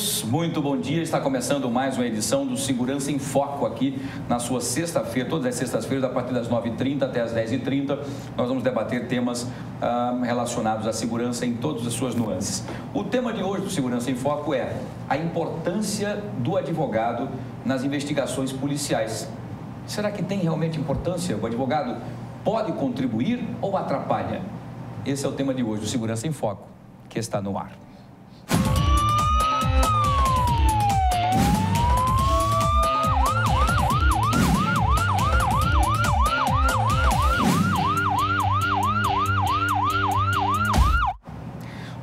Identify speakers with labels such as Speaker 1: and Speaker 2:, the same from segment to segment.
Speaker 1: todos, muito bom dia. Está começando mais uma edição do Segurança em Foco aqui na sua sexta-feira, todas as sextas-feiras, a partir das 9h30 até as 10h30. Nós vamos debater temas relacionados à segurança em todas as suas nuances. O tema de hoje do Segurança em Foco é a importância do advogado nas investigações policiais. Será que tem realmente importância? O advogado pode contribuir ou atrapalha? Esse é o tema de hoje do Segurança em Foco, que está no ar.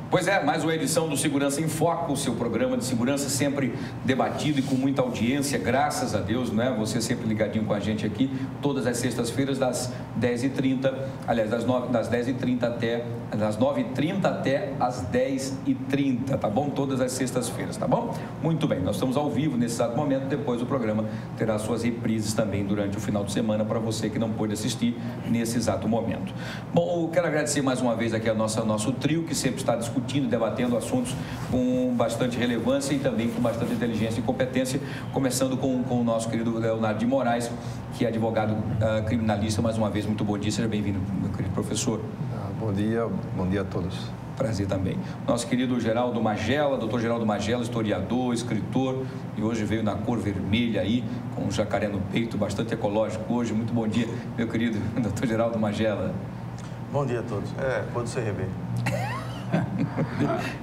Speaker 1: Pois é, mais uma edição do Segurança em Foco, o seu programa de segurança sempre debatido e com muita audiência, graças a Deus, né? Você sempre ligadinho com a gente aqui, todas as sextas-feiras, das 10h30, aliás, das 10h30 até, das 9h30 até as 10h30, tá bom? Todas as sextas-feiras, tá bom? Muito bem, nós estamos ao vivo nesse exato momento, depois o programa terá suas reprises também durante o final de semana para você que não pôde assistir nesse exato momento. Bom, eu quero agradecer mais uma vez aqui a nosso trio, que sempre está discutindo, debatendo assuntos com bastante relevância e também com bastante inteligência e competência, começando com o nosso querido Leonardo de Moraes, que é advogado criminalista. Mais uma vez, muito bom dia, seja bem-vindo, meu querido professor.
Speaker 2: Bom dia a todos.
Speaker 1: Prazer também. Nosso querido Geraldo Magela, doutor Geraldo Magela, historiador, escritor, e hoje veio na cor vermelha aí, com um jacaré no peito, bastante ecológico hoje. Muito bom dia, meu querido doutor Geraldo Magela.
Speaker 3: Bom dia a todos. Pode ser rever.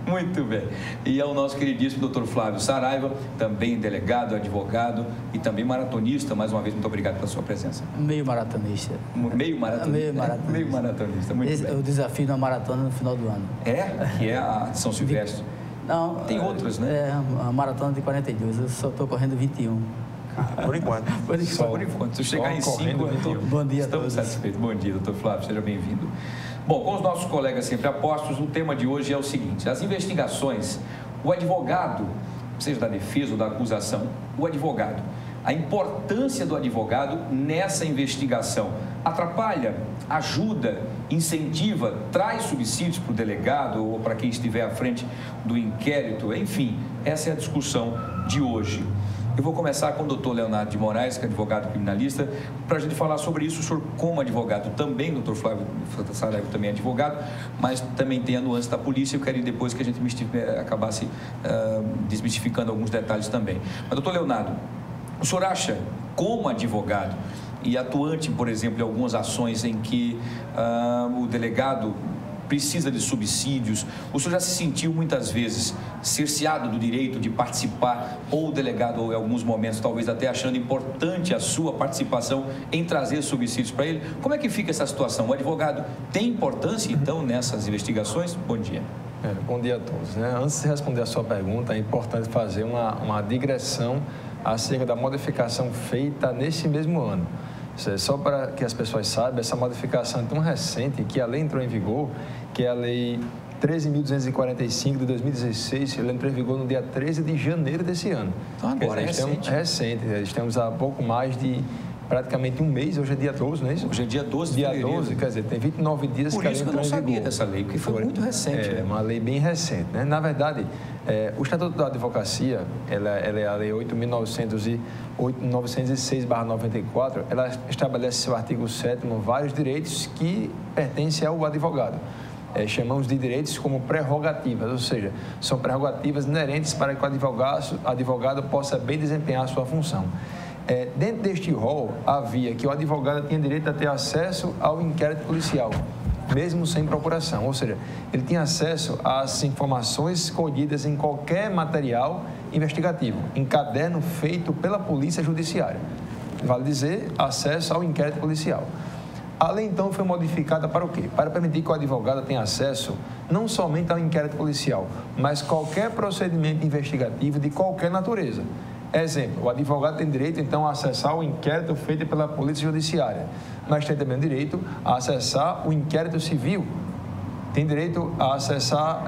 Speaker 1: Muito bem. E ao nosso queridíssimo doutor Flávio Saraiva, também delegado, advogado e também maratonista. Mais uma vez, muito obrigado pela sua presença.
Speaker 4: Meio maratonista.
Speaker 1: Meio maratonista. Meio maratonista. Muito
Speaker 4: Esse
Speaker 1: bem.
Speaker 4: É o desafio da maratona no final do ano.
Speaker 1: Que é a São Silvestre.
Speaker 4: Não.
Speaker 1: Tem outras, né?
Speaker 4: É a maratona de 42. Eu só estou correndo 21.
Speaker 3: Por enquanto.
Speaker 1: Por enquanto. Se eu chegar em 5,
Speaker 4: bom dia a
Speaker 1: estamos
Speaker 4: todos.
Speaker 1: satisfeitos. Bom dia, doutor Flávio, seja bem-vindo. Bom, com os nossos colegas sempre apostos, o tema de hoje é o seguinte: as investigações, o advogado, seja da defesa ou da acusação, o advogado, a importância do advogado nessa investigação, atrapalha, ajuda, incentiva, traz subsídios para o delegado ou para quem estiver à frente do inquérito, enfim, essa é a discussão de hoje. Eu vou começar com o doutor Leonardo de Moraes, que é advogado criminalista, para a gente falar sobre isso. O senhor, como advogado também, doutor Flávio Saraiva também é advogado, mas também tem a nuance da polícia. Eu queria depois que a gente acabasse desmistificando alguns detalhes também. Mas, doutor Leonardo, o senhor acha, como advogado e atuante, por exemplo, em algumas ações em que o delegado precisa de subsídios, o senhor já se sentiu muitas vezes cerceado do direito de participar, ou o delegado, ou em alguns momentos, talvez até achando importante a sua participação em trazer subsídios para ele? Como é que fica essa situação? O advogado tem importância, então, nessas investigações? Bom dia.
Speaker 2: Bom dia a todos. Antes de responder a sua pergunta, é importante fazer uma digressão acerca da modificação feita nesse mesmo ano. Só para que as pessoas saibam, essa modificação é tão recente que a lei entrou em vigor, que é a lei 13.245 de 2016, ela entrou em vigor no dia 13 de janeiro desse ano.
Speaker 1: Então agora é recente.
Speaker 2: Recente, estamos há pouco mais de praticamente um mês, hoje é dia 12, não é isso?
Speaker 1: Hoje é dia 12 de fevereiro.
Speaker 2: Dia 12, quer dizer, tem 29 dias
Speaker 1: que ela entrou em vigor. Por isso que eu não sabia dessa lei, porque foi muito recente.
Speaker 2: É uma lei bem recente, né? Na verdade, o Estatuto da Advocacia, ela é a lei 8.906/94, ela estabelece seu artigo 7º vários direitos que pertencem ao advogado. Chamamos de direitos como prerrogativas, ou seja, são prerrogativas inerentes para que o advogado possa bem desempenhar a sua função. Dentro deste rol, havia que o advogado tinha direito a ter acesso ao inquérito policial, mesmo sem procuração, ou seja, ele tinha acesso às informações colhidas em qualquer material investigativo, em caderno feito pela Polícia Judiciária. Vale dizer, acesso ao inquérito policial. A lei, então, foi modificada para o quê? Para permitir que o advogado tenha acesso não somente ao inquérito policial, mas qualquer procedimento investigativo de qualquer natureza. Exemplo, o advogado tem direito, então, a acessar o inquérito feito pela Polícia Judiciária, mas tem também o direito a acessar o inquérito civil, tem direito a acessar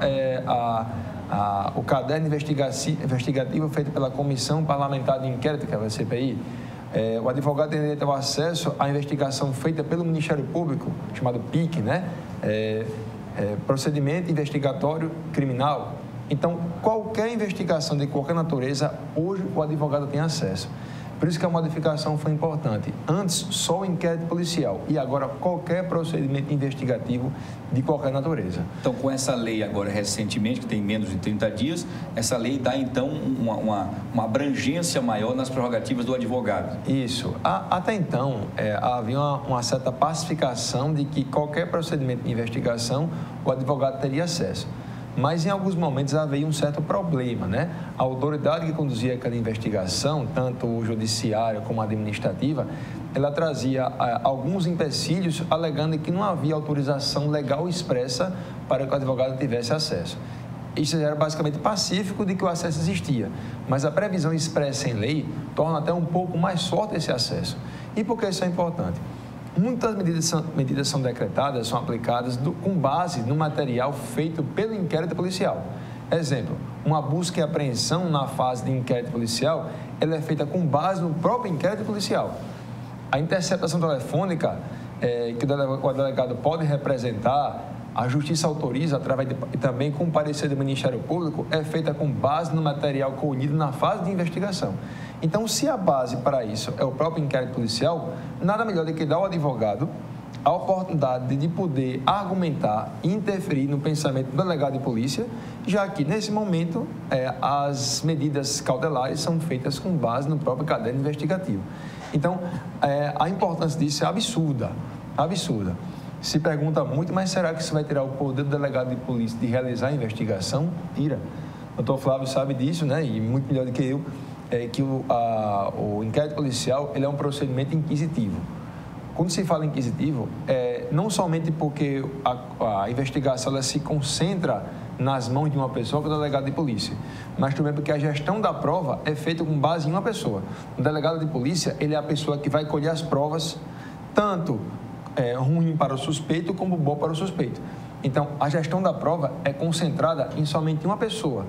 Speaker 2: o caderno investigativo feito pela Comissão Parlamentar de Inquérito, que é a CPI. O advogado tem direito ao acesso à investigação feita pelo Ministério Público, chamado PIC, né? Procedimento Investigatório Criminal. Então, qualquer investigação de qualquer natureza, hoje o advogado tem acesso. Por isso que a modificação foi importante. Antes, só o inquérito policial e agora qualquer procedimento investigativo de qualquer natureza.
Speaker 1: Então, com essa lei agora, recentemente, que tem menos de 30 dias, essa lei dá, então, uma abrangência maior nas prerrogativas do advogado.
Speaker 2: Isso. Até então, havia uma certa pacificação de que qualquer procedimento de investigação, o advogado teria acesso. Mas, em alguns momentos, havia um certo problema, né? A autoridade que conduzia aquela investigação, tanto o judiciário como a administrativa, ela trazia alguns empecilhos, alegando que não havia autorização legal expressa para que o advogado tivesse acesso. Isso era basicamente pacífico de que o acesso existia, mas a previsão expressa em lei torna até um pouco mais forte esse acesso. E por que isso é importante? Muitas medidas são decretadas, são aplicadas com base no material feito pelo inquérito policial. Exemplo, uma busca e apreensão na fase de inquérito policial, ela é feita com base no próprio inquérito policial. A interceptação telefônica, que o delegado pode representar, a Justiça autoriza, através e também com o parecer do Ministério Público, é feita com base no material colhido na fase de investigação. Então, se a base para isso é o próprio inquérito policial, nada melhor do que dar ao advogado a oportunidade de poder argumentar e interferir no pensamento do delegado de polícia, já que, nesse momento, as medidas cautelares são feitas com base no próprio caderno investigativo. Então, a importância disso é absurda, absurda. Se pergunta muito, mas será que isso vai tirar o poder do delegado de polícia de realizar a investigação? Tira. O doutor Flávio sabe disso, né? E muito melhor do que eu, que o inquérito policial ele é um procedimento inquisitivo. Quando se fala inquisitivo, não somente porque a investigação ela se concentra nas mãos de uma pessoa, que é o delegado de polícia, mas também porque a gestão da prova é feita com base em uma pessoa. O delegado de polícia ele é a pessoa que vai colher as provas, tanto ruim para o suspeito como bom para o suspeito. Então, a gestão da prova é concentrada em somente uma pessoa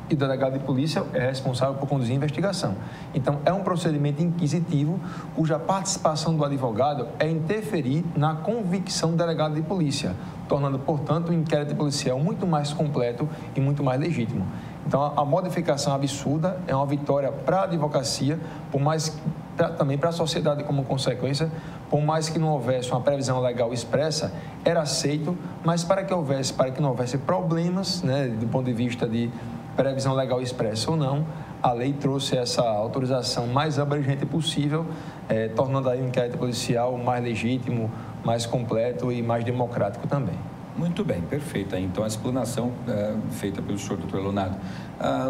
Speaker 2: e o delegado de polícia é responsável por conduzir a investigação. Então, é um procedimento inquisitivo cuja participação do advogado é interferir na convicção do delegado de polícia, tornando, portanto, o inquérito policial muito mais completo e muito mais legítimo. Então, a modificação absurda é uma vitória para a advocacia, também para a sociedade como consequência, por mais que não houvesse uma previsão legal expressa, era aceito, mas para que não houvesse problemas, né, do ponto de vista de previsão legal expressa ou não, a lei trouxe essa autorização mais abrangente possível, tornando aí o inquérito policial mais legítimo, mais completo e mais democrático também.
Speaker 1: Muito bem, perfeita. Então, a explanação feita pelo senhor, doutor Leonardo.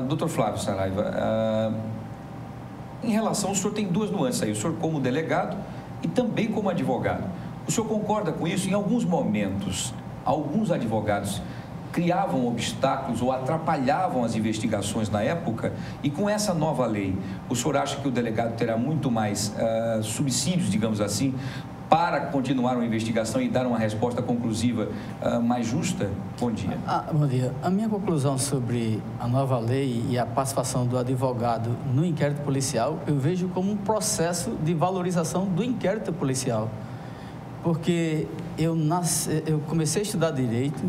Speaker 1: Doutor Flávio Saraiva, em relação, o senhor tem duas nuances aí, o senhor como delegado e também como advogado. O senhor concorda com isso? Em alguns momentos, alguns advogados criavam obstáculos ou atrapalhavam as investigações na época, e com essa nova lei, o senhor acha que o delegado terá muito mais subsídios, digamos assim, para continuar uma investigação e dar uma resposta conclusiva mais justa? Bom dia.
Speaker 4: Bom dia. A minha conclusão sobre a nova lei e a participação do advogado no inquérito policial, eu vejo como um processo de valorização do inquérito policial. Porque eu comecei a estudar direito,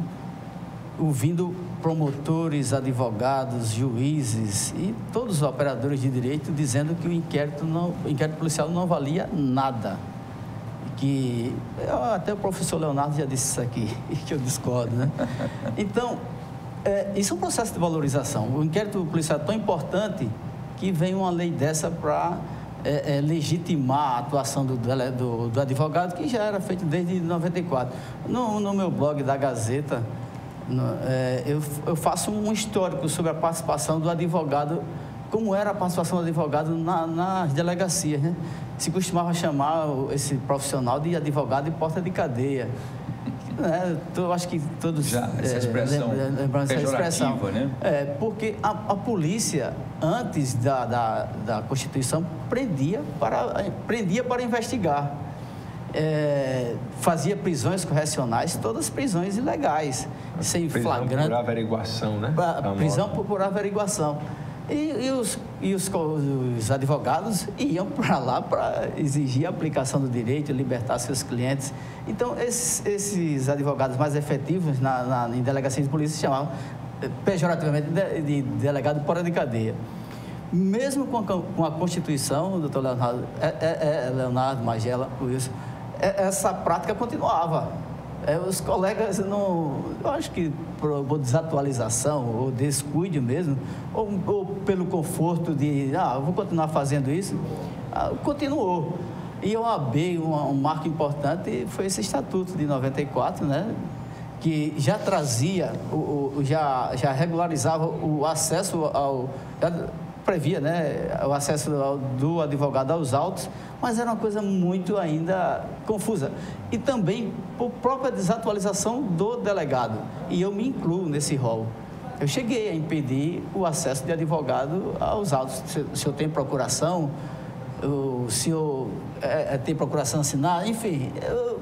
Speaker 4: ouvindo promotores, advogados, juízes e todos os operadores de direito dizendo que o inquérito policial não valia nada. Que até o professor Leonardo já disse isso aqui, que eu discordo, né? Então, isso é um processo de valorização. O inquérito policial é tão importante que vem uma lei dessa para legitimar a atuação do advogado, que já era feito desde 94. No meu blog da Gazeta, eu faço um histórico sobre a participação do advogado, como era a participação do advogado nas delegacias, né? Se costumava chamar esse profissional de advogado de porta de cadeia. Eu acho que todos
Speaker 1: já essa expressão pejorativa, né?
Speaker 4: Porque a polícia, antes da Constituição, prendia para investigar. Fazia prisões correcionais, todas prisões ilegais, sem flagrante.
Speaker 2: Prisão por averiguação, né?
Speaker 4: Prisão por averiguação. E os advogados iam para lá para exigir a aplicação do direito, libertar seus clientes. Então, esses advogados mais efetivos em delegacias de polícia se chamavam pejorativamente, de delegado fora de cadeia. Mesmo com a Constituição, doutor Leonardo Magela, Wilson, essa prática continuava. Os colegas não, eu acho que por desatualização ou descuido mesmo, ou pelo conforto de, vou continuar fazendo isso, continuou. E eu abri um marco importante, foi esse Estatuto de 94, né? Que já trazia, já regularizava o acesso previa, né, o acesso do advogado aos autos, mas era uma coisa muito ainda confusa. E também por própria desatualização do delegado. E eu me incluo nesse rol. Eu cheguei a impedir o acesso de advogado aos autos. Se o senhor tem procuração, o senhor tem procuração assinada, enfim, eu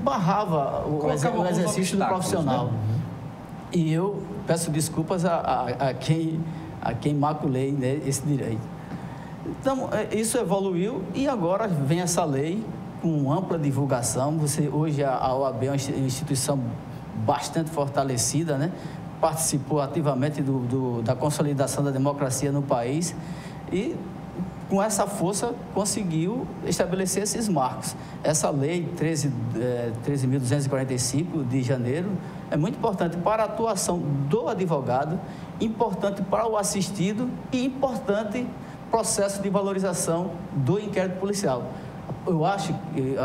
Speaker 4: barrava o exercício do profissional. Né? E eu peço desculpas a quem maculei, né, esse direito. Então, isso evoluiu e agora vem essa lei com ampla divulgação. Hoje a OAB é uma instituição bastante fortalecida, né? Participou ativamente da consolidação da democracia no país e, com essa força, conseguiu estabelecer esses marcos. Essa lei 13.245 de janeiro é muito importante para a atuação do advogado, importante para o assistido e importante processo de valorização do inquérito policial. Eu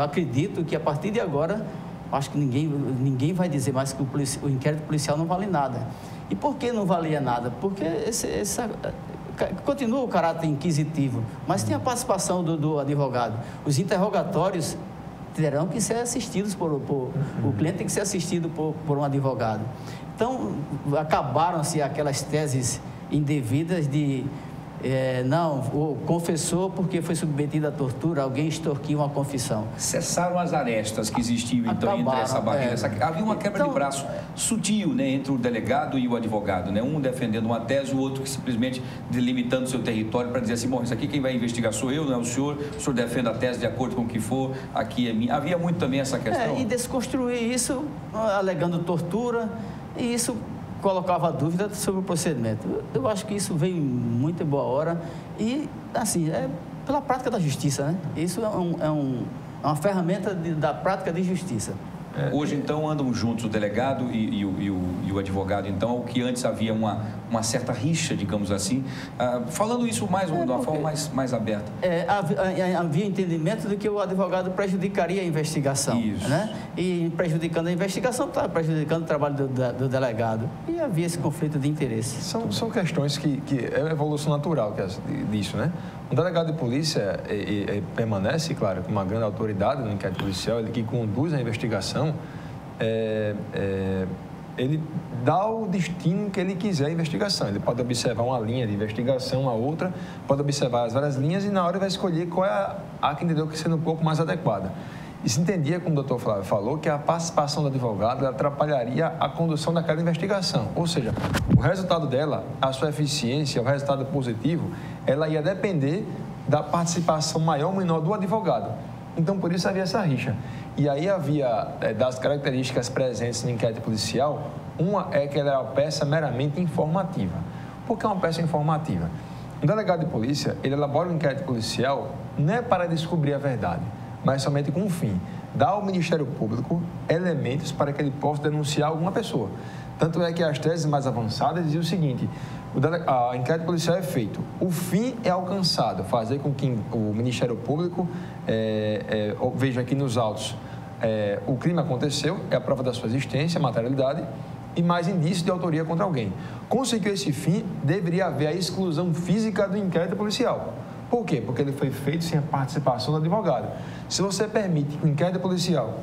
Speaker 4: acredito que a partir de agora, acho que ninguém vai dizer mais que o inquérito policial não vale nada. E por que não valia nada? Porque continua o caráter inquisitivo, mas tem a participação do advogado. Os interrogatórios terão que ser assistidos o cliente tem que ser assistido por um advogado. Então, acabaram-se aquelas teses indevidas de o confessor porque foi submetido à tortura, alguém extorquiu uma confissão.
Speaker 1: Cessaram as arestas que existiam, então, entre essa barreira. Havia uma quebra de braço sutil, né, entre o delegado e o advogado, né? Um defendendo uma tese, o outro que simplesmente delimitando seu território para dizer assim, bom, isso aqui quem vai investigar sou eu, não é o senhor defende a tese de acordo com o que for, aqui é minha. Havia muito também essa questão.
Speaker 4: E desconstruir isso, alegando tortura, e isso colocava dúvida sobre o procedimento. Eu acho que isso veio muito em boa hora e, assim, pela prática da justiça, né? Isso é uma ferramenta da prática de justiça.
Speaker 1: Hoje, então, andam juntos o delegado e o advogado, então, o que antes havia uma certa rixa, digamos assim. Falando isso de uma forma mais aberta.
Speaker 4: Havia entendimento de que o advogado prejudicaria a investigação.
Speaker 1: Isso.
Speaker 4: Né? E prejudicando a investigação, está prejudicando o trabalho do delegado. E havia esse conflito de interesse.
Speaker 2: São questões que é a evolução natural disso, né? Um delegado de polícia permanece, claro, com uma grande autoridade no inquérito policial, ele que conduz a investigação, ele dá o destino que ele quiser à investigação. Ele pode observar uma linha de investigação, a outra, pode observar as várias linhas e na hora vai escolher qual é a que entendeu que sendo um pouco mais adequada. E se entendia, como o doutor Flávio falou, que a participação do advogado atrapalharia a condução daquela investigação. Ou seja, o resultado dela, a sua eficiência, o resultado positivo, ela ia depender da participação maior ou menor do advogado. Então, por isso havia essa rixa. E aí havia, das características presentes no inquérito policial, uma é que ela é uma peça meramente informativa. Por que é uma peça informativa? Um delegado de polícia, ele elabora um inquérito policial não é para descobrir a verdade, mas somente com um fim, dar ao Ministério Público elementos para que ele possa denunciar alguma pessoa. Tanto é que as teses mais avançadas diziam o seguinte, o inquérito policial é feito, o fim é alcançado, fazer com que o Ministério Público veja aqui nos autos, o crime aconteceu, é a prova da sua existência, materialidade, e mais indício de autoria contra alguém. Conseguiu esse fim, deveria haver a exclusão física do inquérito policial. Por quê? Porque ele foi feito sem a participação do advogado. Se você permite que o inquérito policial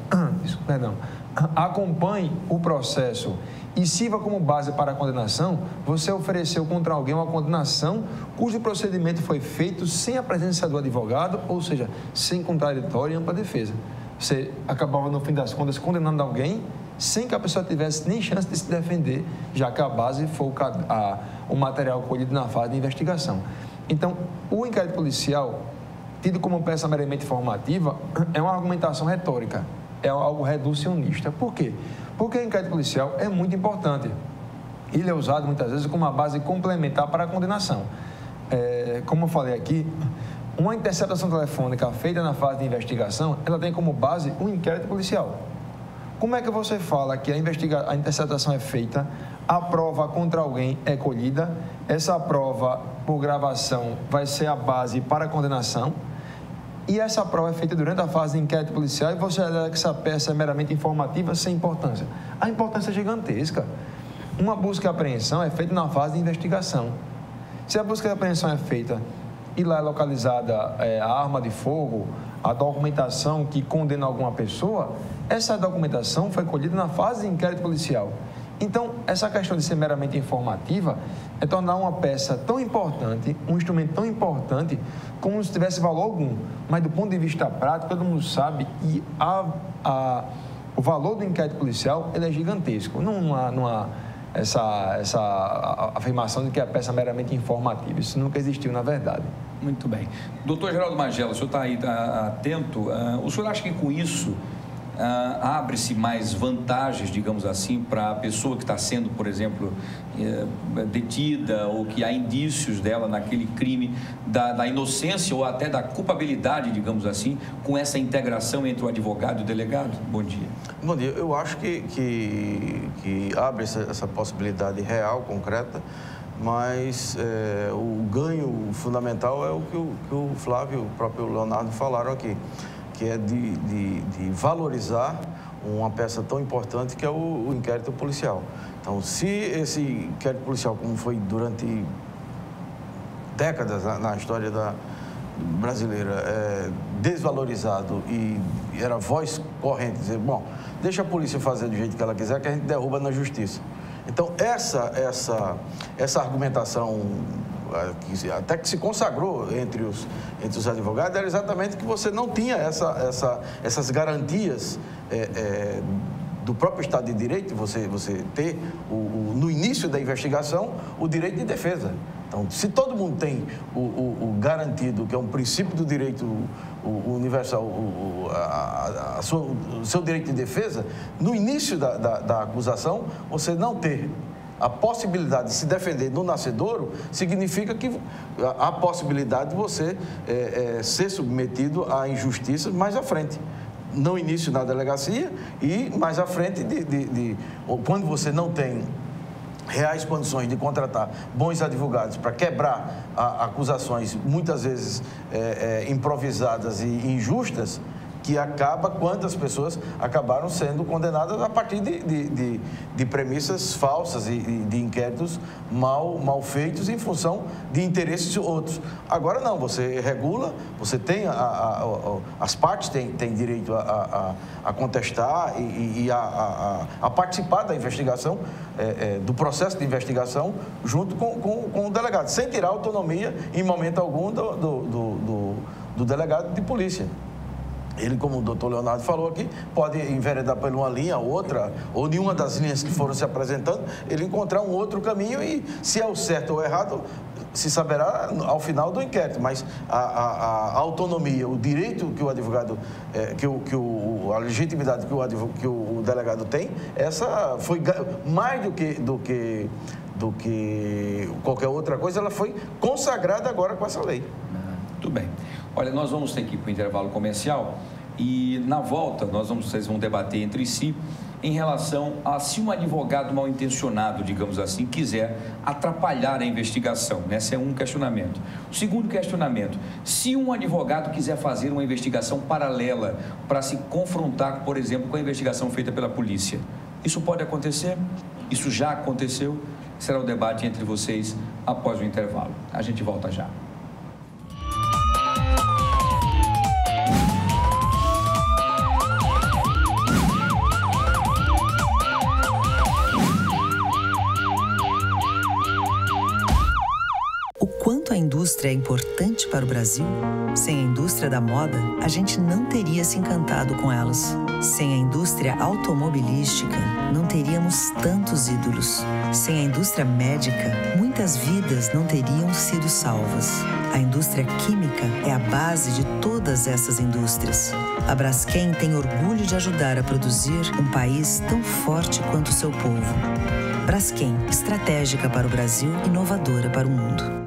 Speaker 2: acompanhe o processo e sirva como base para a condenação, você ofereceu contra alguém uma condenação cujo procedimento foi feito sem a presença do advogado, ou seja, sem contraditório e ampla defesa. Você acabava, no fim das contas, condenando alguém sem que a pessoa tivesse nem chance de se defender, já que a base foi o material colhido na fase de investigação. Então, o inquérito policial, tido como peça meramente informativa, é uma argumentação retórica, é algo reducionista. Por quê? Porque o inquérito policial é muito importante. ele é usado muitas vezes como uma base complementar para a condenação. Como eu falei aqui, uma interceptação telefônica feita na fase de investigação, ela tem como base um inquérito policial. Como é que você fala que a interceptação é feita, a prova contra alguém é colhida, essa prova por gravação vai ser a base para a condenação, e essa prova é feita durante a fase de inquérito policial e você alega que essa peça é meramente informativa sem importância? A importância é gigantesca. Uma busca e apreensão é feita na fase de investigação. Se a busca e apreensão é feita e lá é localizada a arma de fogo, a documentação que condena alguma pessoa, essa documentação foi colhida na fase de inquérito policial. Então, essa questão de ser meramente informativa é tornar uma peça tão importante, um instrumento tão importante, como se tivesse valor algum. Mas, do ponto de vista prático, todo mundo sabe que o valor do inquérito policial ele é gigantesco. Não há essa afirmação de que a peça é meramente informativa. Isso nunca existiu, na verdade.
Speaker 1: Muito bem. Doutor Geraldo Magela, o senhor está aí atento. O senhor acha que com isso abre-se mais vantagens, digamos assim, para a pessoa que está sendo, por exemplo, detida ou que há indícios dela naquele crime da inocência ou até da culpabilidade, digamos assim, com essa integração entre o advogado e o delegado? Bom dia.
Speaker 3: Bom dia. Eu acho que abre essa possibilidade real, concreta, mas o ganho fundamental é o que o Flávio e o próprio Leonardo falaram aqui, que é de valorizar uma peça tão importante que é o inquérito policial. Então, se esse inquérito policial, como foi durante décadas na história brasileira, é desvalorizado e era voz corrente, dizer, bom, deixa a polícia fazer do jeito que ela quiser, que a gente derruba na justiça. Então, essa argumentação até que se consagrou entre os advogados era exatamente que você não tinha essas garantias do próprio Estado de Direito, você ter no início da investigação o direito de defesa. Então, se todo mundo tem o garantido, que é um princípio do direito universal, o seu direito de defesa, no início da acusação, você não ter a possibilidade de se defender no nascedouro significa que há possibilidade de você ser submetido à injustiça mais à frente. No início na delegacia e mais à frente, quando você não tem reais condições de contratar bons advogados para quebrar acusações muitas vezes improvisadas e injustas, que acaba quantas pessoas acabaram sendo condenadas a partir de premissas falsas e de inquéritos mal feitos em função de interesses outros. Agora não, você regula, você tem as partes têm direito a contestar e a participar da investigação, do processo de investigação junto com o delegado, sem tirar autonomia em momento algum do delegado de polícia. Ele, como o doutor Leonardo falou aqui, pode enveredar por uma linha, outra, ou nenhuma das linhas que foram se apresentando, ele encontrar um outro caminho e, se é o certo ou o errado, se saberá ao final do inquérito. Mas a autonomia, o direito que o advogado, a legitimidade que o delegado tem, essa foi mais do que qualquer outra coisa, ela foi consagrada agora com essa lei.
Speaker 1: Muito bem. Olha, nós vamos ter que ir para o intervalo comercial e, na volta, vocês vão debater entre si em relação a se um advogado mal intencionado, digamos assim, quiser atrapalhar a investigação. Esse é um questionamento. O segundo questionamento, se um advogado quiser fazer uma investigação paralela para se confrontar, por exemplo, com a investigação feita pela polícia, isso pode acontecer? Isso já aconteceu? Será o debate entre vocês após o intervalo. A gente volta já.
Speaker 5: Quanto a indústria é importante para o Brasil? Sem a indústria da moda, a gente não teria se encantado com elas. Sem a indústria automobilística, não teríamos tantos ídolos. Sem a indústria médica, muitas vidas não teriam sido salvas. A indústria química é a base de todas essas indústrias. A Braskem tem orgulho de ajudar a produzir um país tão forte quanto o seu povo. Braskem, estratégica para o Brasil, inovadora para o mundo.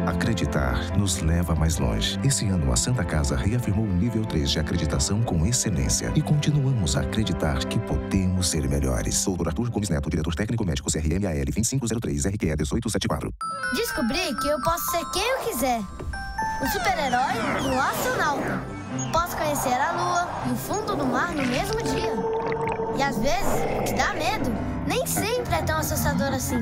Speaker 6: Acreditar nos leva mais longe. Esse ano, a Santa Casa reafirmou o nível 3 de acreditação com excelência. E continuamos a acreditar que podemos ser melhores. Dr. Arthur Gomes Neto, diretor técnico médico CRMAL 2503 RQE 1874.
Speaker 7: Descobri que eu posso ser quem eu quiser. Um super-herói e um astronauta. Posso conhecer a Lua e o fundo do mar no mesmo dia. E às vezes, o que dá medo nem sempre é tão assustador assim.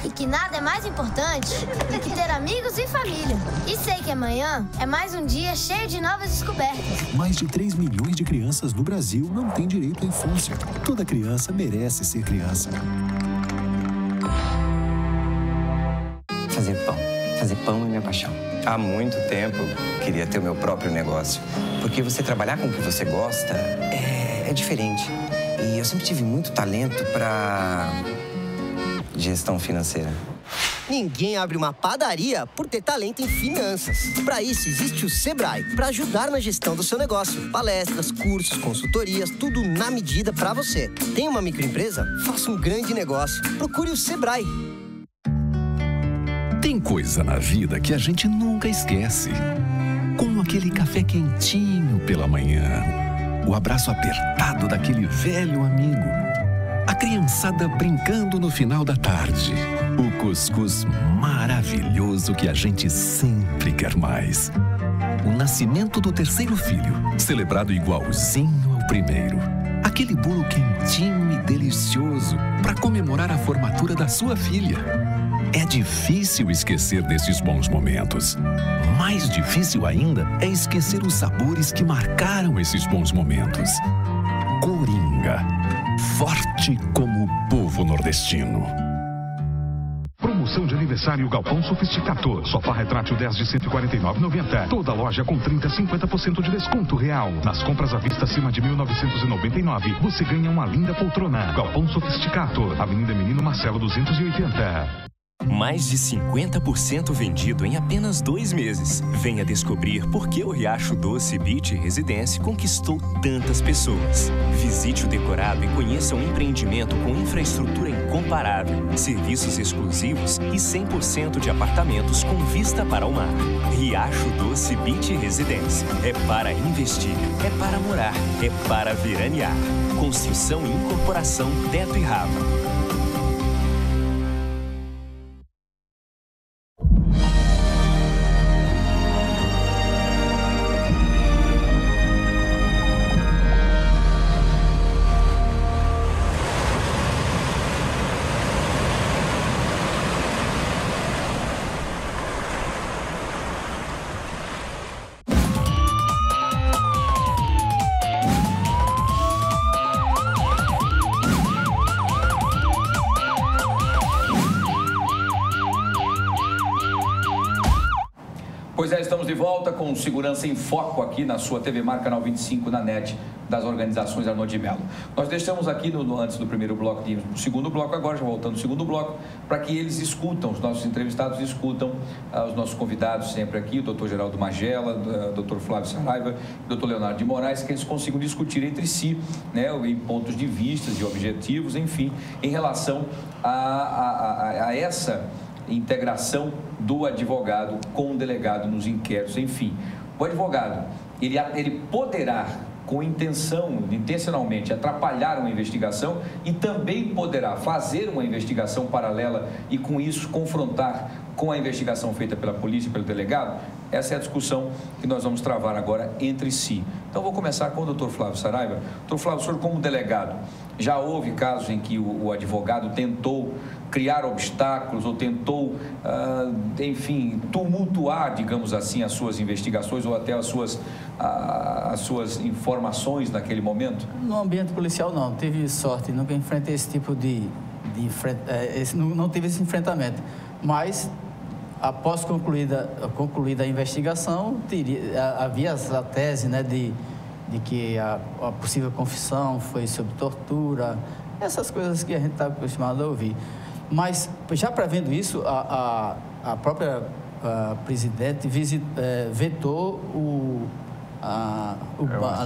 Speaker 7: E que nada é mais importante do que ter amigos e família. E sei que amanhã é mais um dia cheio de novas descobertas.
Speaker 8: Mais de 3 milhões de crianças no Brasil não têm direito à infância. Toda criança merece ser criança.
Speaker 9: Fazer pão é minha paixão. Há muito tempo queria ter o meu próprio negócio. Porque você trabalhar com o que você gosta é diferente. E eu sempre tive muito talento para gestão financeira.
Speaker 10: Ninguém abre uma padaria por ter talento em finanças. Para isso, existe o Sebrae, para ajudar na gestão do seu negócio. Palestras, cursos, consultorias, tudo na medida para você. Tem uma microempresa? Faça um grande negócio. Procure o Sebrae.
Speaker 8: Tem coisa na vida que a gente nunca esquece. Como aquele café quentinho pela manhã. O abraço apertado daquele velho amigo. A criançada brincando no final da tarde. O cuscuz maravilhoso que a gente sempre quer mais. O nascimento do terceiro filho, celebrado igualzinho ao primeiro. Aquele bolo quentinho e delicioso para comemorar a formatura da sua filha. É difícil esquecer desses bons momentos. Mais difícil ainda é esquecer os sabores que marcaram esses bons momentos. Coringa, forte como o povo nordestino.
Speaker 11: Promoção de aniversário Galpão Sofisticado. Sofá retrátil 10 de R$ 149,90. Toda loja com 30-50% de desconto real. Nas compras à vista acima de R$ 1.999, você ganha uma linda poltrona. Galpão Sofisticado, Avenida Menino Marcelo 280.
Speaker 12: Mais de 50% vendido em apenas 2 meses. Venha descobrir por que o Riacho Doce Beach Residência conquistou tantas pessoas. Visite o decorado e conheça um empreendimento com infraestrutura incomparável, serviços exclusivos e 100% de apartamentos com vista para o mar. Riacho Doce Beach Residência. É para investir, é para morar, é para veranear. Construção e incorporação Teto e Rava.
Speaker 1: Pois é, estamos de volta com Segurança em Foco aqui na sua TV Mar, Canal 25, na NET das organizações Arnaud de Mello. Nós deixamos aqui antes do primeiro bloco, no segundo bloco, agora já voltando ao segundo bloco, para que eles escutam, os nossos entrevistados escutam os nossos convidados sempre aqui, o doutor Geraldo Magela, o doutor Flávio Saraiva, o doutor Leonardo de Moraes, que eles consigam discutir entre si, né, em pontos de vista, de objetivos, enfim, em relação a essa integração do advogado com o delegado nos inquéritos, enfim. O advogado, ele poderá, com intencionalmente atrapalhar uma investigação e também poderá fazer uma investigação paralela e, com isso, confrontar com a investigação feita pela polícia e pelo delegado. Essa é a discussão que nós vamos travar agora entre si. Então, vou começar com o doutor Flávio Saraiva. Doutor Flávio, o senhor, como delegado, já houve casos em que o advogado tentou criar obstáculos ou tentou, enfim, tumultuar, digamos assim, as suas investigações ou até as suas informações naquele momento?
Speaker 4: No ambiente policial, não. Tive sorte, nunca enfrentei esse tipo não tive esse enfrentamento. Mas, após concluída a investigação, havia a tese, né, de que a possível confissão foi sob tortura, essas coisas que a gente está acostumado a ouvir. Mas, já prevendo isso, a própria presidente vetou a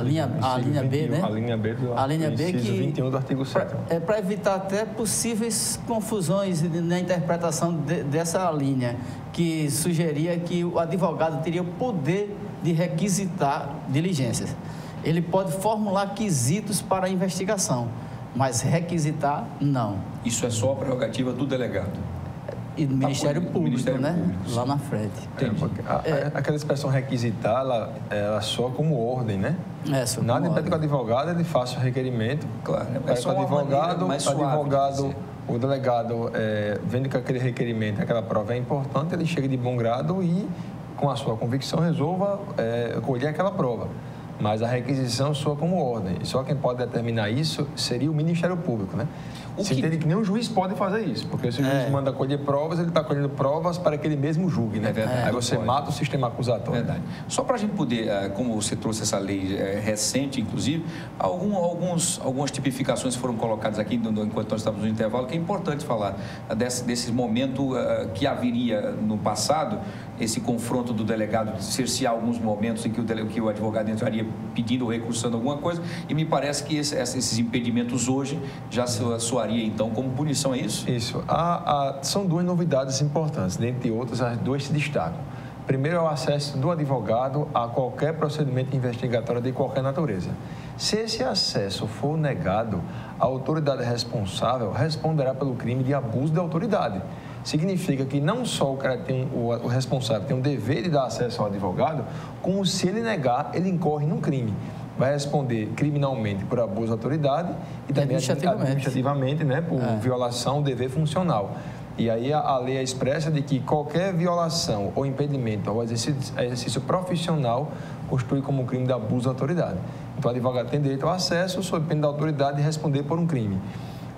Speaker 4: linha B, né?
Speaker 2: A linha B do inciso 21 do artigo 7º.
Speaker 4: Para evitar até possíveis confusões na interpretação dessa linha, que sugeria que o advogado teria o poder de requisitar diligências. Ele pode formular quesitos para a investigação, mas requisitar, não.
Speaker 1: Isso é só a prerrogativa do delegado.
Speaker 4: E do Ministério Público, né? Lá na frente.
Speaker 2: Aquela expressão requisitar, ela soa como ordem, né? Nada impede que o advogado ele faça o requerimento.
Speaker 1: Claro.
Speaker 2: O delegado, vendo que aquele requerimento, aquela prova é importante, ele chega de bom grado e, com a sua convicção, resolva colher aquela prova. Mas a requisição soa como ordem. E só quem pode determinar isso seria o Ministério Público, né? Você entende que nem o juiz pode fazer isso, porque se o juiz manda colher provas, ele está colhendo provas para que ele mesmo julgue, né?
Speaker 1: É verdade.
Speaker 2: Aí você mata o sistema acusatório.
Speaker 1: Verdade. Só para a gente poder, como você trouxe essa lei recente, inclusive, algumas tipificações foram colocadas aqui enquanto nós estávamos no intervalo, que é importante falar desse momento que haveria no passado, esse confronto do delegado, cercear alguns momentos em que o advogado entraria pedindo ou recursando alguma coisa, e me parece que esses impedimentos hoje já soaria, então, como punição, é isso?
Speaker 2: Isso. São duas novidades importantes, dentre outras, as duas se destacam. Primeiro é o acesso do advogado a qualquer procedimento investigatório de qualquer natureza. Se esse acesso for negado, a autoridade responsável responderá pelo crime de abuso de autoridade. Significa que não só o responsável tem o dever de dar acesso ao advogado, como se ele negar, ele incorre num crime. Vai responder criminalmente por abuso de autoridade e também administrativamente, né, por violação do dever funcional. E aí a lei é expressa de que qualquer violação ou impedimento ao exercício profissional constitui como crime de abuso de autoridade. Então, o advogado tem direito ao acesso sob pena da autoridade de responder por um crime.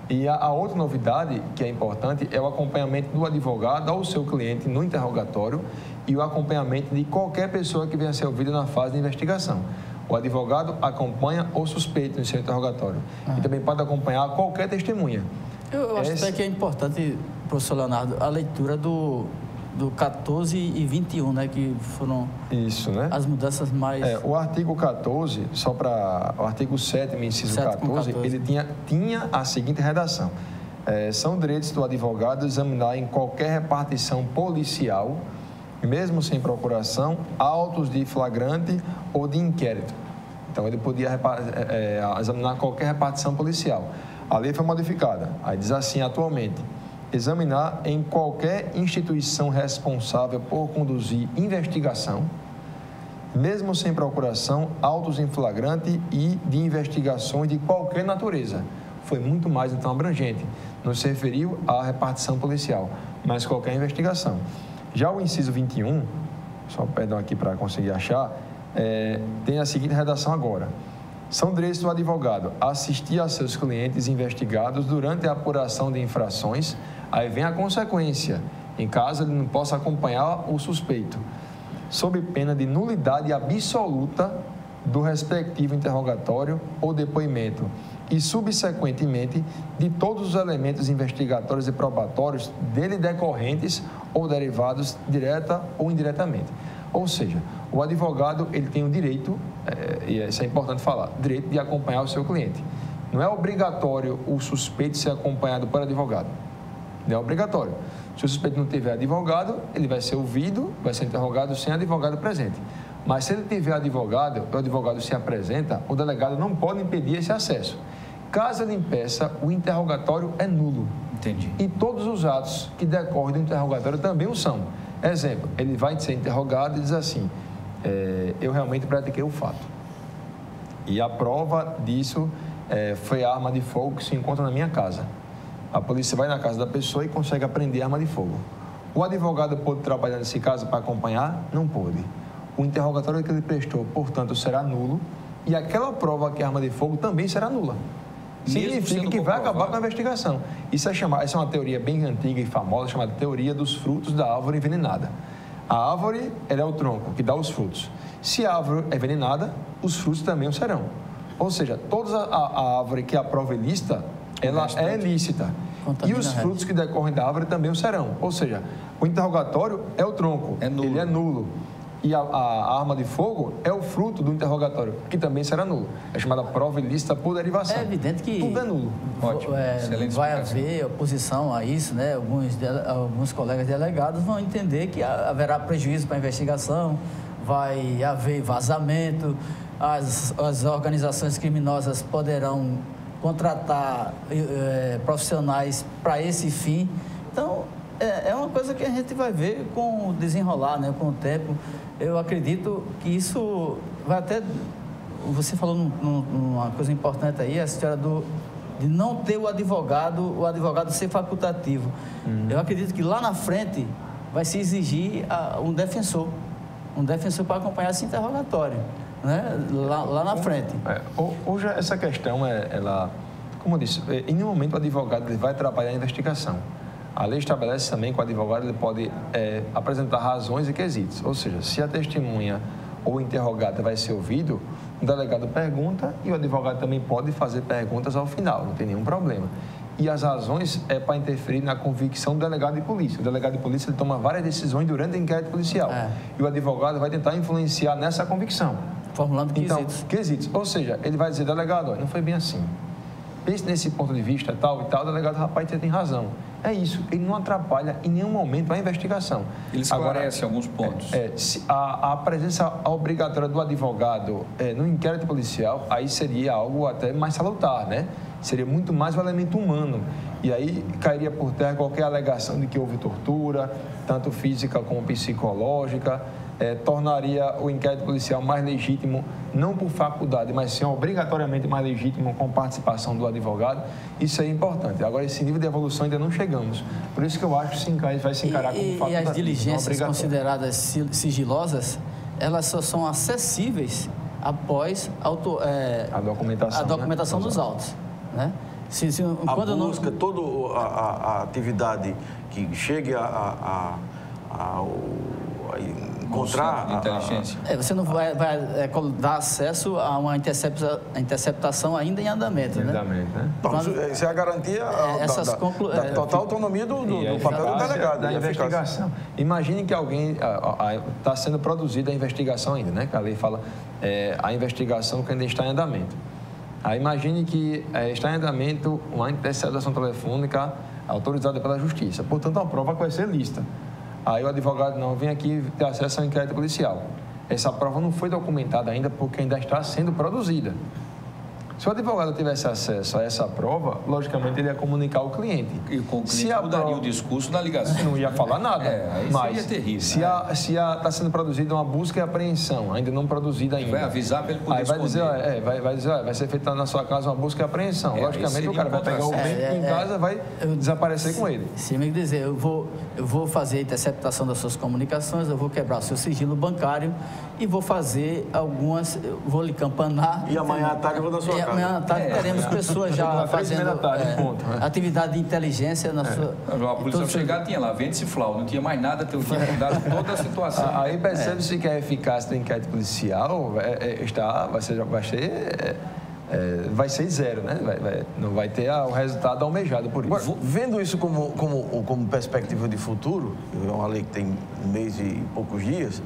Speaker 2: E a outra novidade, que é importante, é o acompanhamento do advogado ao seu cliente no interrogatório e o acompanhamento de qualquer pessoa que venha a ser ouvida na fase de investigação. O advogado acompanha o suspeito no seu interrogatório e também pode acompanhar qualquer testemunha.
Speaker 4: Eu acho até que é importante, professor Leonardo, a leitura do 14 e 21, né, que foram as mudanças mais...
Speaker 2: O artigo 14, só para... O artigo 7º, inciso 14, ele tinha a seguinte redação. São direitos do advogado examinar em qualquer repartição policial, mesmo sem procuração, autos de flagrante ou de inquérito. Então, ele podia examinar qualquer repartição policial. A lei foi modificada. Aí diz assim, atualmente, examinar em qualquer instituição responsável por conduzir investigação, mesmo sem procuração, autos em flagrante e de investigações de qualquer natureza. Foi muito mais, então, abrangente. Não se referiu à repartição policial, mas qualquer investigação. Já o inciso 21, só perdão aqui para conseguir achar, tem a seguinte redação agora. São direitos do advogado assistir a seus clientes investigados durante a apuração de infrações. Aí vem a consequência, em caso ele não possa acompanhar o suspeito, sob pena de nulidade absoluta do respectivo interrogatório ou depoimento e, subsequentemente, de todos os elementos investigatórios e probatórios dele decorrentes ou derivados direta ou indiretamente. Ou seja, o advogado ele tem o direito, e isso é importante falar, direito de acompanhar o seu cliente. Não é obrigatório o suspeito ser acompanhado por advogado. Não é obrigatório. Se o suspeito não tiver advogado, ele vai ser ouvido, vai ser interrogado sem advogado presente. Mas se ele tiver advogado, o advogado se apresenta, o delegado não pode impedir esse acesso. Caso ele impeça, o interrogatório é nulo.
Speaker 1: Entendi.
Speaker 2: E todos os atos que decorrem do interrogatório também o são. Exemplo, ele vai ser interrogado e diz assim, eu realmente pratiquei o fato. E a prova disso foi a arma de fogo que se encontra na minha casa. A polícia vai na casa da pessoa e consegue apreender a arma de fogo. O advogado pôde trabalhar nesse caso para acompanhar? Não pôde. O interrogatório que ele prestou, portanto, será nulo e aquela prova que é arma de fogo também será nula. Significa que vai acabar com a investigação. Essa é uma teoria bem antiga e famosa, chamada teoria dos frutos da árvore envenenada. A árvore ela é o tronco que dá os frutos. Se a árvore é envenenada, os frutos também o serão. Ou seja, toda a árvore que a prova é ilícita, ela é lícita. E os frutos que decorrem da árvore também o serão. Ou seja, o interrogatório é o tronco, ele é nulo. E a arma de fogo é o fruto do interrogatório, que também será nulo. É chamada prova ilícita por derivação.
Speaker 4: É evidente que
Speaker 2: tudo é nulo.
Speaker 1: Ótimo.
Speaker 4: Vai haver oposição a isso, né? Alguns colegas delegados vão entender que haverá prejuízo para a investigação, vai haver vazamento, as organizações criminosas poderão contratar profissionais para esse fim. Então, é uma coisa que a gente vai ver com o desenrolar, né? Com o tempo. Eu acredito que isso vai até... Você falou numa coisa importante aí, a história de não ter o advogado ser facultativo. Eu acredito que lá na frente vai se exigir um defensor para acompanhar esse interrogatório, né? Lá na frente.
Speaker 2: Hoje essa questão, como eu disse, em nenhum momento o advogado vai trabalhar a investigação. A lei estabelece também que o advogado ele pode apresentar razões e quesitos. Ou seja, se a testemunha ou o interrogado vai ser ouvido, o delegado pergunta e o advogado também pode fazer perguntas ao final, não tem nenhum problema. E as razões é para interferir na convicção do delegado de polícia. O delegado de polícia ele toma várias decisões durante o inquérito policial. E o advogado vai tentar influenciar nessa convicção.
Speaker 4: Formulando quesitos.
Speaker 2: Então, quesitos. Ou seja, ele vai dizer, delegado, olha, não foi bem assim. Pense nesse ponto de vista, tal e tal, o delegado, rapaz, você tem razão. É isso, ele não atrapalha em nenhum momento a investigação.
Speaker 1: Ele esclarece alguns pontos.
Speaker 2: A presença obrigatória do advogado no inquérito policial, aí seria algo até mais salutar, né? Seria muito mais o elemento humano. E aí cairia por terra qualquer alegação de que houve tortura, tanto física como psicológica, tornaria o inquérito policial mais legítimo, não por faculdade, mas sim obrigatoriamente mais legítimo com participação do advogado. Isso é importante. Agora, esse nível de evolução ainda não chegamos. Por isso que eu acho que vai se encarar como faculdade.
Speaker 4: E as diligências consideradas sigilosas, elas só são acessíveis após a documentação dos autos, né?
Speaker 3: Toda a atividade que chegue a encontrar
Speaker 1: a inteligência.
Speaker 4: Você não vai dar acesso a uma interceptação ainda em andamento, né?
Speaker 3: Isso é a garantia da total autonomia do papel do delegado.
Speaker 2: Da investigação. Imagine que alguém está sendo produzida a investigação ainda, né? Que a lei fala a investigação que ainda está em andamento. Aí imagine que está em andamento uma interceptação telefônica autorizada pela Justiça. Portanto, a prova vai ser lista. Aí o advogado não vem aqui ter acesso ao inquérito policial. Essa prova não foi documentada ainda porque ainda está sendo produzida. Se o advogado tivesse acesso a essa prova, logicamente ele ia comunicar ao cliente.
Speaker 1: E com o cliente mudaria o discurso na ligação.
Speaker 2: Não ia falar nada.
Speaker 1: Aí
Speaker 2: mas
Speaker 1: seria terrível.
Speaker 2: Se está sendo produzida uma busca e apreensão, ainda não produzida ainda.
Speaker 1: Vai avisar para ele poder
Speaker 2: vai dizer, vai ser feita na sua casa uma busca e apreensão. Logicamente o cara vai pegar o bem em casa e vai desaparecer com ele.
Speaker 4: Sim, me dizer, eu vou fazer a interceptação das suas comunicações, eu vou quebrar o seu sigilo bancário e vou fazer vou lhe campanar.
Speaker 3: E amanhã à tarde eu vou dar sua casa.
Speaker 4: Amanhã à tarde teremos pessoas já fazendo atividade de inteligência na sua...
Speaker 1: A polícia chegar tinha lá, vende-se-flau, não tinha mais nada, tinha mudado toda a situação.
Speaker 2: Aí percebe-se que a eficácia do inquérito policial vai ser zero, né? Não vai ter o resultado almejado por isso.
Speaker 3: Agora, vendo isso como perspectiva de futuro, é uma lei que tem um mês e poucos dias,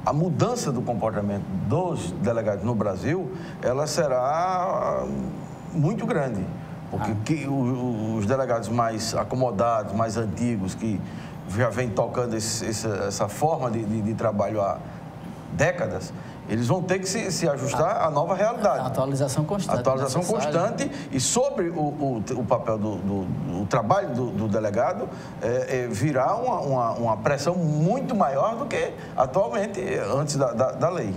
Speaker 3: a mudança do comportamento dos delegados no Brasil, ela será muito grande. Porque os delegados mais acomodados, mais antigos, que já vêm tocando essa forma de trabalho há décadas, eles vão ter que se ajustar à nova realidade.
Speaker 4: Atualização constante.
Speaker 3: E sobre o papel do trabalho do delegado, virá uma pressão muito maior do que atualmente, antes da lei.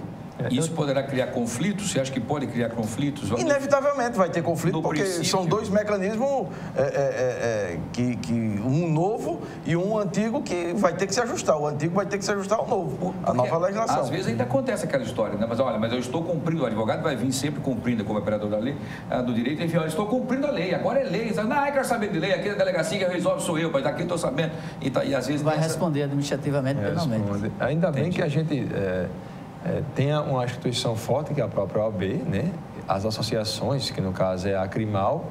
Speaker 1: Isso poderá criar conflitos? Você acha que pode criar conflitos?
Speaker 3: Inevitavelmente vai ter conflito, porque são dois mecanismos, um novo e um antigo que vai ter que se ajustar. O antigo vai ter que se ajustar ao novo, a nova legislação.
Speaker 1: Às vezes ainda acontece aquela história, né? Mas eu estou cumprindo, o advogado vai vir sempre cumprindo como operador da lei, do direito, enfim, eu estou cumprindo a lei, agora é lei. Não, eu quero saber de lei, aqui na delegacia que resolve sou eu, mas aqui estou sabendo. E às vezes
Speaker 4: vai responder administrativamente, penalmente.
Speaker 2: Ainda bem que a gente... tenha uma instituição forte, que é a própria OAB, né? as associações, que no caso é a Acrimal,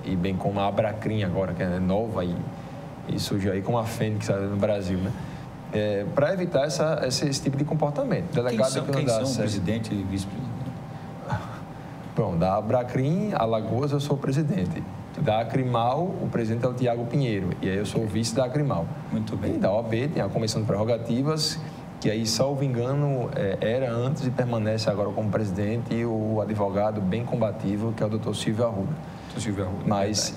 Speaker 2: e bem como a Abracrim agora, que é nova e surgiu aí como a Fênix no Brasil, né? Para evitar esse tipo de comportamento. Delegado
Speaker 1: quem são o presidente e vice-presidente?
Speaker 2: Bom, da Abracrim, Alagoas, eu sou o presidente. Da Acrimal, o presidente é o Tiago Pinheiro, e aí eu sou o vice da Acrimal.
Speaker 1: Muito bem.
Speaker 2: E da OAB tem a Comissão de Prerrogativas, que aí, salvo engano, era antes e permanece agora como presidente, e o advogado bem combativo, que é o doutor Silvio Arruda. Mas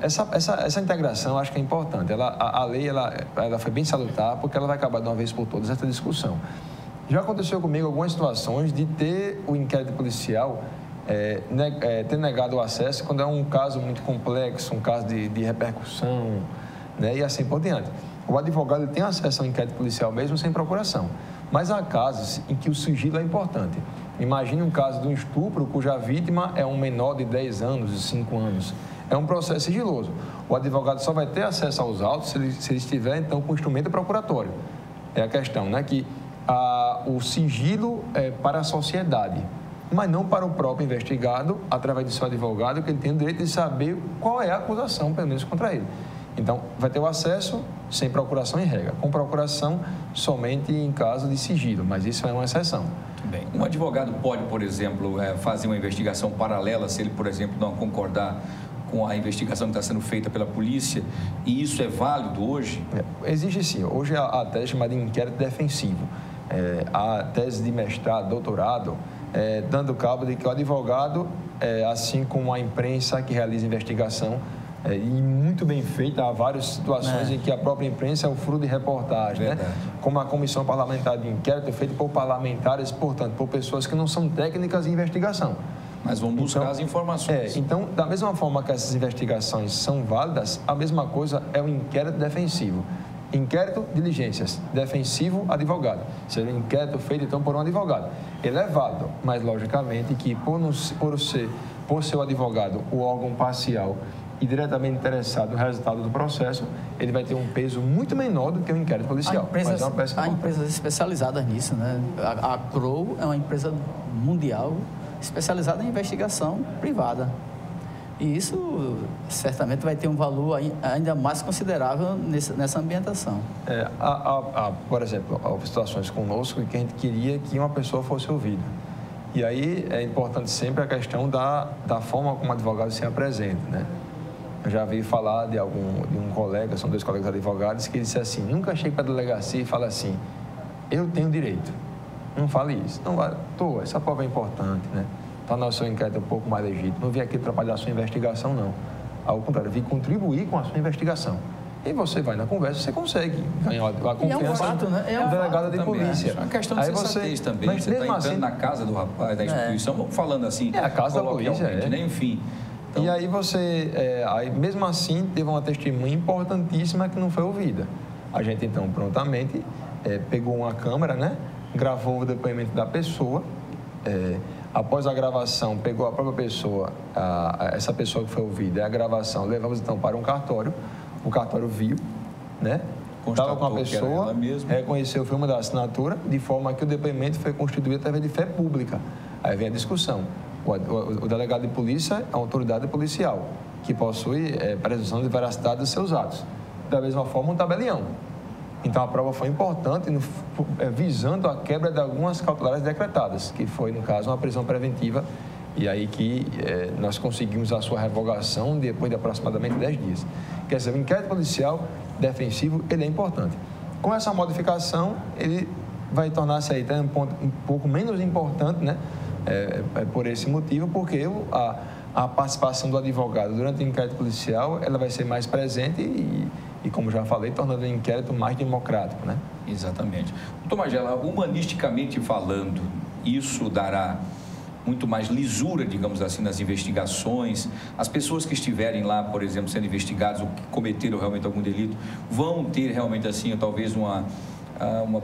Speaker 2: essa integração acho que é importante. A lei ela foi bem salutar, porque ela vai acabar de uma vez por todas essa discussão. Já aconteceu comigo algumas situações de ter o inquérito policial ter negado o acesso quando é um caso muito complexo, um caso de repercussão, né, e assim por diante. O advogado tem acesso ao inquérito policial mesmo sem procuração, mas há casos em que o sigilo é importante. Imagine um caso de um estupro cuja vítima é um menor de 10 anos, de 5 anos. É um processo sigiloso. O advogado só vai ter acesso aos autos se ele estiver, então, com o instrumento procuratório. É a questão, né, que o sigilo é para a sociedade, mas não para o próprio investigado, através do seu advogado, que ele tem o direito de saber qual é a acusação, pelo menos contra ele. Então, vai ter o acesso sem procuração em regra, com procuração somente em caso de sigilo, mas isso é uma exceção.
Speaker 1: Muito bem. Um advogado pode, por exemplo, fazer uma investigação paralela, se ele, por exemplo, não concordar com a investigação que está sendo feita pela polícia, e isso é válido hoje?
Speaker 2: Existe sim. Hoje a tese chamada de inquérito defensivo. A tese de mestrado, doutorado, dando cabo de que o advogado, assim como a imprensa que realiza investigação, e muito bem feita, há várias situações em que a própria imprensa é o fruto de reportagem, né? Como a Comissão Parlamentar de Inquérito é feita por parlamentares, portanto, por pessoas que não são técnicas de investigação.
Speaker 1: Mas vão buscar as informações.
Speaker 2: Então, da mesma forma que essas investigações são válidas, a mesma coisa é o inquérito defensivo. Inquérito, diligências. Defensivo, advogado. Seria um inquérito feito, então, por um advogado. Ele é válido, mas, logicamente, que por ser o advogado o órgão parcial e diretamente interessado no resultado do processo, ele vai ter um peso muito menor do que o inquérito policial.
Speaker 4: Há empresas especializadas nisso, né? A Crow é uma empresa mundial especializada em investigação privada. E isso certamente vai ter um valor ainda mais considerável nessa ambientação.
Speaker 2: Por exemplo, há situações conosco que a gente queria que uma pessoa fosse ouvida. E aí é importante sempre a questão da forma como o advogado se apresenta, né? Eu já vi falar de um colega, são 2 colegas advogados, que disse assim: nunca chegue para a delegacia e fala assim, eu tenho direito. Não fale isso. Não vai, essa prova é importante, né? Tornar o seu inquérito um pouco mais legítimo. Não vim aqui atrapalhar a sua investigação, não. Ao contrário, vim contribuir com a sua investigação. E você vai na conversa, você consegue ganhar a confiança do delegado de polícia.
Speaker 1: É uma questão de sensatez também. Você está entrando na casa do rapaz, da instituição, vamos falando assim.
Speaker 2: É a casa da polícia,
Speaker 1: né? Enfim.
Speaker 2: Então... E aí aí mesmo assim, teve uma testemunha importantíssima que não foi ouvida. A gente, então, prontamente, pegou uma câmera, né? Gravou o depoimento da pessoa. Após a gravação, pegou a própria pessoa, essa pessoa que foi ouvida, a gravação, levamos, então, para um cartório. O cartório viu, né? Estava com a pessoa, reconheceu o filme da assinatura, de forma que o depoimento foi constituído através de fé pública. Aí vem a discussão. O delegado de polícia é uma autoridade policial, que possui presunção de veracidade dos seus atos. Da mesma forma, um tabelião. Então, a prova foi importante, visando a quebra de algumas cautelares decretadas, que foi, no caso, uma prisão preventiva, e aí que nós conseguimos a sua revogação depois de aproximadamente 10 dias. Quer dizer, o inquérito policial defensivo, ele é importante. Com essa modificação, ele vai tornar-se aí um pouco menos importante, né? Por esse motivo, porque a participação do advogado durante o inquérito policial, ela vai ser mais presente e, como já falei, tornando o inquérito mais democrático, né?
Speaker 1: Exatamente. Doutor Magela, humanisticamente falando, isso dará muito mais lisura, digamos assim, nas investigações. As pessoas que estiverem lá, por exemplo, sendo investigadas ou que cometeram realmente algum delito, vão ter realmente, assim, talvez uma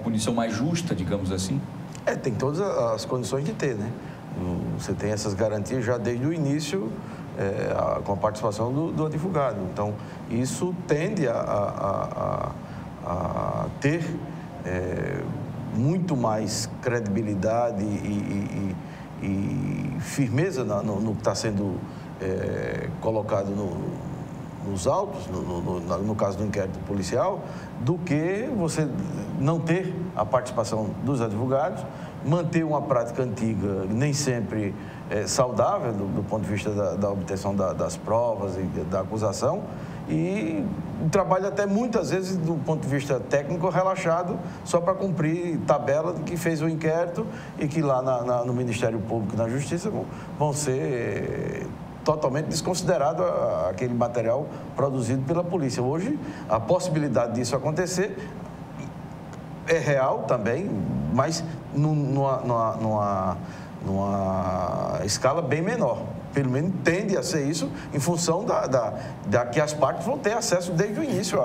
Speaker 1: punição mais justa, digamos assim?
Speaker 3: Tem todas as condições de ter, né? Você tem essas garantias já desde o início, com a participação do advogado. Então, isso tende a ter muito mais credibilidade e firmeza no que está sendo colocado nos autos, no caso do inquérito policial, do que você não ter a participação dos advogados, manter uma prática antiga, nem sempre saudável do ponto de vista da obtenção das provas e da acusação, e trabalha até muitas vezes do ponto de vista técnico relaxado só para cumprir tabela de que fez o inquérito e que lá no Ministério Público e na Justiça vão ser totalmente desconsiderado aquele material produzido pela polícia. Hoje, a possibilidade disso acontecer é real também, mas numa escala bem menor. Pelo menos tende a ser isso em função da que as partes vão ter acesso desde o início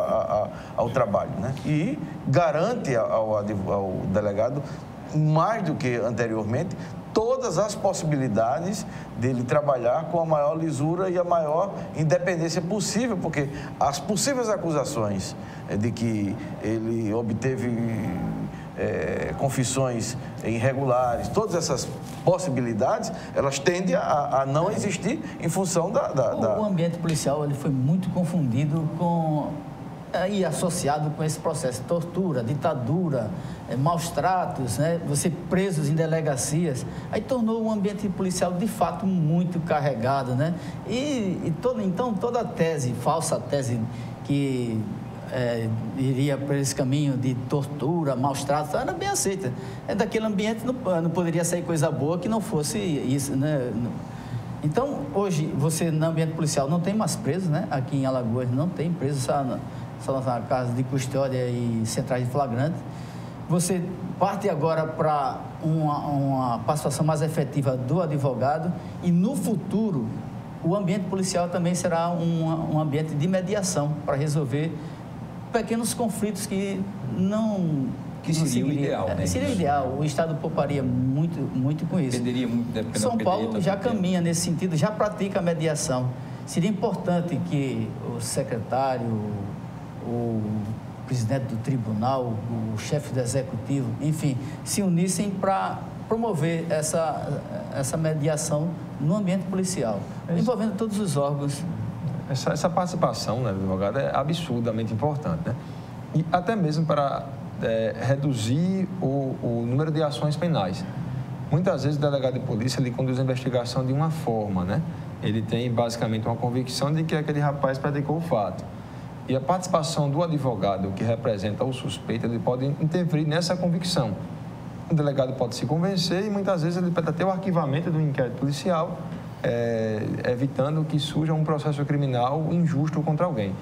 Speaker 3: ao trabalho, né? E garante ao delegado, mais do que anteriormente, todas as possibilidades dele trabalhar com a maior lisura e a maior independência possível, porque as possíveis acusações de que ele obteve confissões irregulares, todas essas possibilidades, elas tendem a não existir em função
Speaker 4: O ambiente policial ele foi muito confundido e associado com esse processo, tortura, ditadura, maus tratos, né? Você presos em delegacias, aí tornou o ambiente policial de fato muito carregado, né? Então toda a tese, falsa tese que iria por esse caminho de tortura, maus tratos, era bem aceita. Daquele ambiente não poderia sair coisa boa que não fosse isso, né? Então, hoje, você no ambiente policial não tem mais presos, né? Aqui em Alagoas não tem presos, só na casa de custódia e centrais de flagrante. Você parte agora para uma participação mais efetiva do advogado e, no futuro, o ambiente policial também será um ambiente de mediação para resolver pequenos conflitos que não...
Speaker 1: Que seria o ideal, né?
Speaker 4: Seria o ideal. O Estado pouparia muito com isso.
Speaker 1: Dependeria muito
Speaker 4: São Paulo já caminha nesse sentido, já pratica a mediação. Seria importante que o secretário, o presidente do tribunal, o chefe do executivo, enfim, se unissem para promover essa mediação no ambiente policial, envolvendo todos os órgãos.
Speaker 2: Essa participação, né, do advogado é absurdamente importante, né? E até mesmo para reduzir o número de ações penais. Muitas vezes o delegado de polícia ele conduz a investigação de uma forma, né? Ele tem basicamente uma convicção de que aquele rapaz praticou o fato. E a participação do advogado, que representa o suspeito, ele pode interferir nessa convicção. O delegado pode se convencer e muitas vezes ele pode ter o arquivamento do inquérito policial, evitando que surja um processo criminal injusto contra alguém.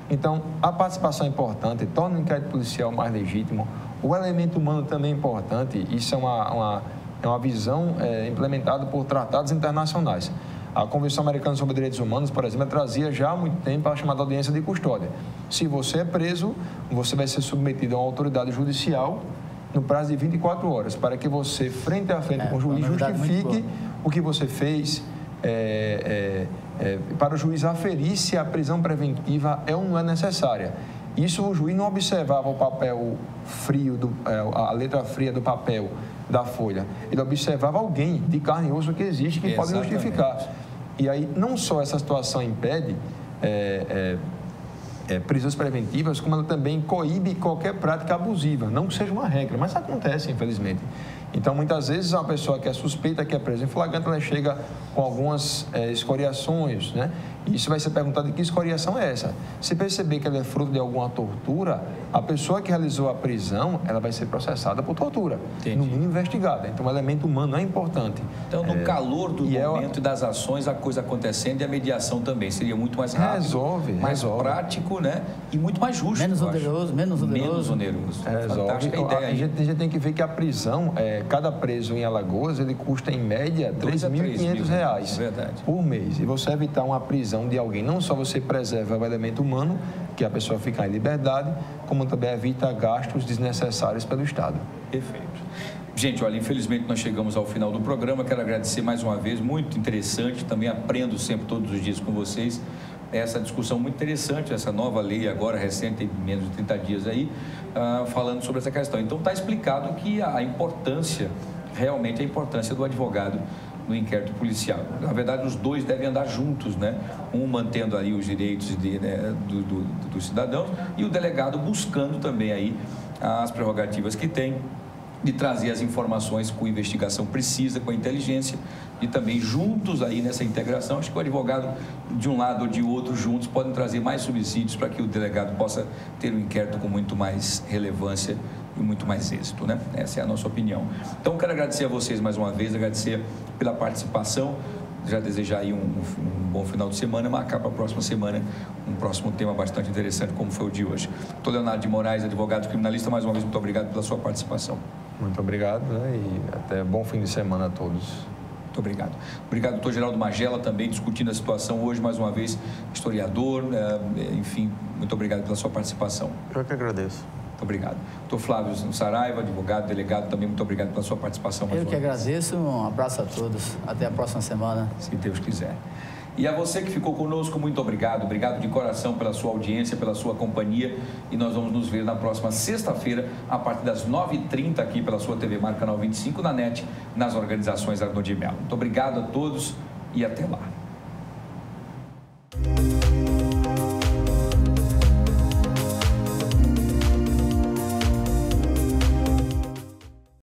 Speaker 2: Então, a participação é importante, torna o inquérito policial mais legítimo. O elemento humano também é importante, isso é uma visão implementada por tratados internacionais. A Convenção Americana sobre Direitos Humanos, por exemplo, trazia já há muito tempo a chamada audiência de custódia. Se você é preso, você vai ser submetido a uma autoridade judicial no prazo de 24 horas, para que você, frente a frente com o juiz, justifique o que você fez, para o juiz aferir se a prisão preventiva é ou não é necessária. Isso o juiz não observava o papel frio, a letra fria do papel da folha. Ele observava alguém de carne e osso que existe, que pode justificar. E aí, não só essa situação impede prisões preventivas, como ela também coíbe qualquer prática abusiva. Não que seja uma regra, mas acontece, infelizmente. Então, muitas vezes, uma pessoa que é suspeita, que é presa em flagrante, ela chega com algumas escoriações, né? E isso vai ser perguntado de que escoriação é essa. Se perceber que ela é fruto de alguma tortura, a pessoa que realizou a prisão, ela vai ser processada por tortura, no mínimo investigada. Então, o elemento humano é importante.
Speaker 1: Então, no calor do momento e das ações, a coisa acontecendo e a mediação também seria muito mais rápido, mais prático, né? E muito mais justo.
Speaker 4: Menos oneroso.
Speaker 1: Menos oneroso.
Speaker 2: Fantástica ideia. A gente tem que ver que a prisão, cada preso em Alagoas, ele custa em média R$ 3.500 por mês. E você evitar uma prisão de alguém, não só você preserva o elemento humano, que a pessoa fica em liberdade, como também evita gastos desnecessários pelo Estado.
Speaker 1: Perfeito. Gente, olha, infelizmente nós chegamos ao final do programa. Quero agradecer mais uma vez, muito interessante, também aprendo sempre todos os dias com vocês. Essa discussão muito interessante, essa nova lei agora recente, tem menos de 30 dias aí, falando sobre essa questão. Então está explicado que a importância realmente a importância do advogado no inquérito policial. Na verdade, os dois devem andar juntos, né? Um mantendo aí os direitos dos cidadãos e o delegado buscando também aí as prerrogativas que tem de trazer as informações com investigação precisa, com a inteligência e também juntos aí nessa integração. Acho que o advogado, de um lado ou de outro, juntos, podem trazer mais subsídios para que o delegado possa ter um inquérito com muito mais relevância e muito mais êxito, né? Essa é a nossa opinião. Então, quero agradecer a vocês mais uma vez, agradecer pela participação, já desejar aí um bom final de semana, marcar para a próxima semana um próximo tema bastante interessante, como foi o de hoje. Doutor Leonardo de Moraes, advogado criminalista, mais uma vez, muito obrigado pela sua participação.
Speaker 2: Muito obrigado, né? E até bom fim de semana a todos.
Speaker 1: Muito obrigado. Obrigado, doutor Geraldo Magela, também discutindo a situação hoje, mais uma vez, historiador, enfim, muito obrigado pela sua participação.
Speaker 3: Eu que agradeço.
Speaker 1: Muito obrigado. Doutor Flávio Saraiva, advogado, delegado, também muito obrigado pela sua participação.
Speaker 4: Eu que agradeço, um abraço a todos, até a próxima semana.
Speaker 1: Se Deus quiser. E a você que ficou conosco, muito obrigado. Obrigado de coração pela sua audiência, pela sua companhia. E nós vamos nos ver na próxima sexta-feira, a partir das 9h30, aqui pela sua TV Mar, canal 25, na NET, nas organizações Arnoldo de Mello. Muito obrigado a todos e até lá.